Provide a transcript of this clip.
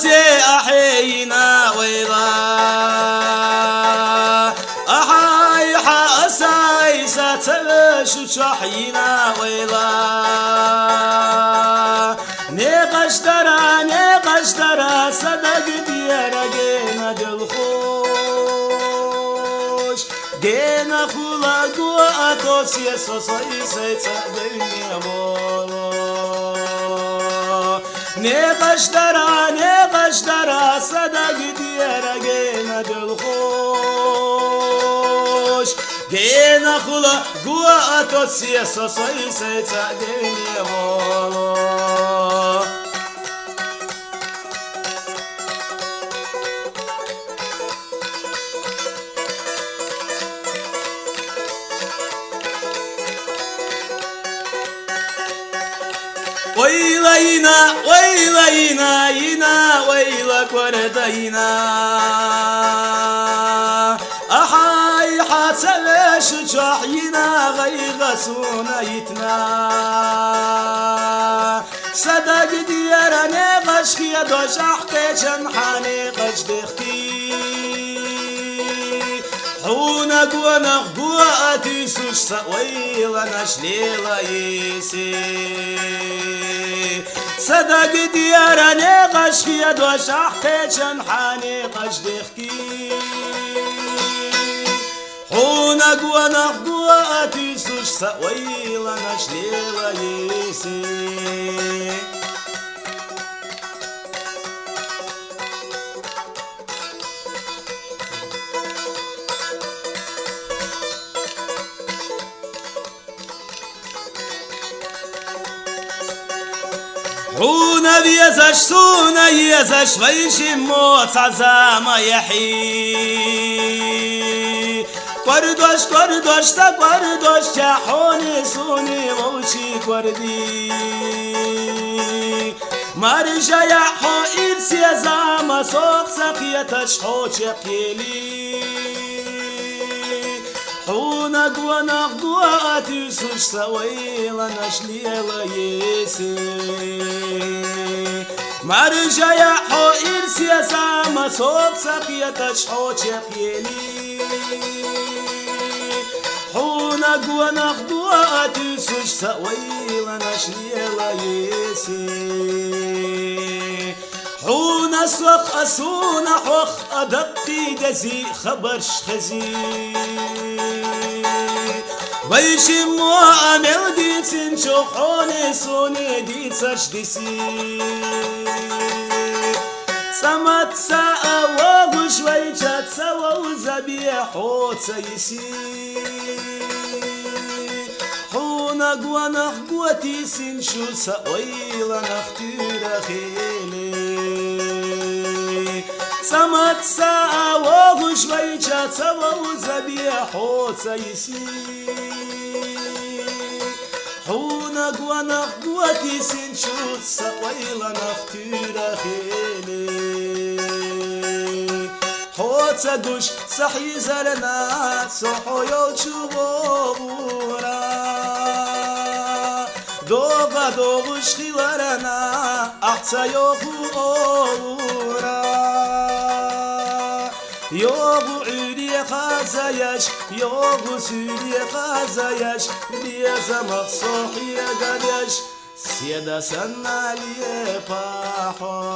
سي أحينا ويلا أحاي حاساي ساتلش شحينا ويلا نقش درا صدق ديارجينا دلخوش جينا خلا قوة توسي سوسي سيتسدني بولو نقش درا صدق ديارجينا دلخوش جينا خلا قوة توسي سوسي سيتسدني بولو ويلا ينا ويلا كوردينا أحاي حاتلش جحينا غيغسونا يتنا صدق ديارني غشكي دوش أحكي جنحاني غش دختي حونك ونغبواتي سوش سويلا نشليلا يسي صدق ديارني غشكي دوش أحكي جنحاني غش دختي حونك ونغبواتي سوش سويلا نشليلا يسي حونا بيزش سونا يزش ويشي موت عزاما يحي كوردوش تا كوردوش حوني سوني موشي كوردي مرجع يحو إرسي زاما سوق سقيتش حوش يقيلي حونا قوانا قواتي سوش سويلا نشليلا يسي مرجع يحو إرسي زاما سوق سقيتش حوش يقيلي حونا قوانا قواتي سوش سويلا نشليلا يسي حونا سوق أسونا حوخ أدقي دزي خبرش خزي ويشي مؤمل ديتين شوحوني سوني ديتش ديسي سمت ساعة وغش ويجات سوا وزبيح وتسيسي حونا قوانا قوتي سنشو سويلا نختير خيلي سمت ساعة وغش ويجات سوا وزبيح وتسيسي حونا قوانا قوتي سنشو سويلا نختير خيلي حوت قوش صحي زرنا صحو يوشو بورا دوغش خيلارنا أحتا يوغورا يوغو عيري خازايش يوغو سوري خازايش بيزا مصوحي قديش سيدا سنالي باحا